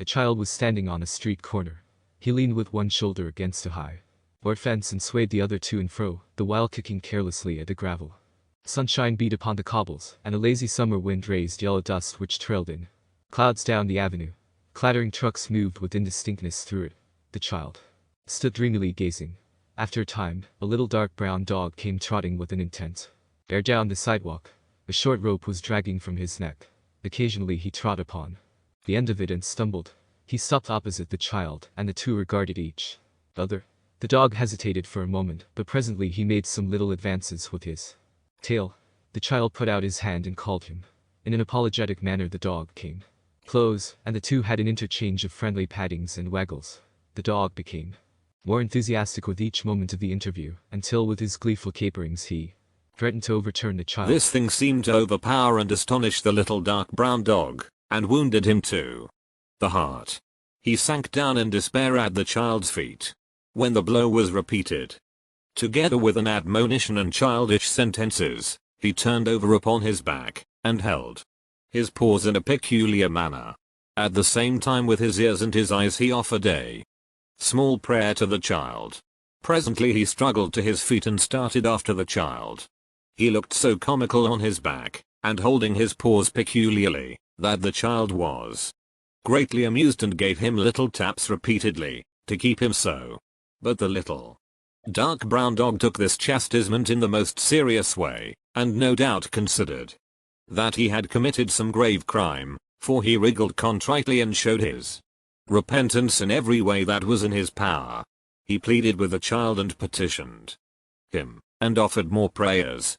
A child was standing on a street corner. He leaned with one shoulder against a high board fence and swayed the other to and fro, the while kicking carelessly at the gravel. Sunshine beat upon the cobbles, and a lazy summer wind raised yellow dust which trailed in clouds down the avenue. Clattering trucks moved with indistinctness through it. The child stood dreamily gazing. After a time, a little dark brown dog came trotting with an intent air down the sidewalk. A short rope was dragging from his neck. Occasionally he trod upon the end of it and stumbled. He stopped opposite the child, and the two regarded each other. The dog hesitated for a moment, but presently he made some little advances with his tail. The child put out his hand and called him. In an apologetic manner the dog came close, and the two had an interchange of friendly pattings and waggles. The dog became more enthusiastic with each moment of the interview, until with his gleeful caperings he threatened to overturn the child. This thing seemed to overpower and astonish the little dark brown dog, and wounded him to the heart. He sank down in despair at the child's feet. When the blow was repeated, together with an admonition and childish sentences, he turned over upon his back, and held his paws in a peculiar manner. At the same time with his ears and his eyes he offered a small prayer to the child. Presently he struggled to his feet and started after the child. He looked so comical on his back, and holding his paws peculiarly, that the child was greatly amused and gave him little taps repeatedly, to keep him so. But the little dark brown dog took this chastisement in the most serious way, and no doubt considered that he had committed some grave crime, for he wriggled contritely and showed his repentance in every way that was in his power. He pleaded with the child and petitioned him, and offered more prayers.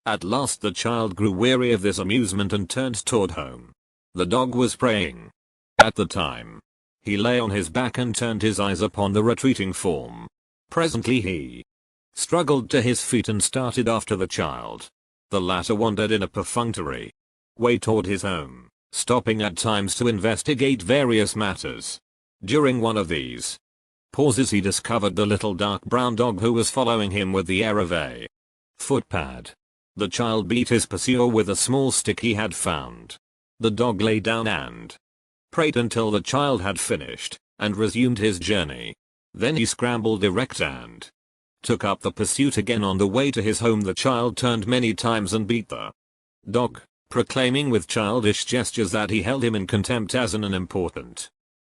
At last the child grew weary of this amusement and turned toward home. The dog was praying. At the time, he lay on his back and turned his eyes upon the retreating form. Presently he struggled to his feet and started after the child. The latter wandered in a perfunctory way toward his home, stopping at times to investigate various matters. During one of these pauses he discovered the little dark brown dog who was following him with the air of a footpad. The child beat his pursuer with a small stick he had found. The dog lay down and prayed until the child had finished, and resumed his journey. Then he scrambled erect and took up the pursuit again. On the way to his home the child turned many times and beat the dog, proclaiming with childish gestures that he held him in contempt as an unimportant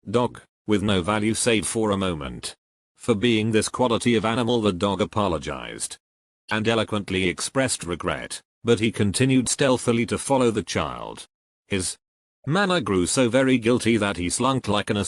dog, with no value save for a moment. For being this quality of animal the dog apologized, and eloquently expressed regret, but he continued stealthily to follow the child. His manner grew so very guilty that he slunk like an assassin.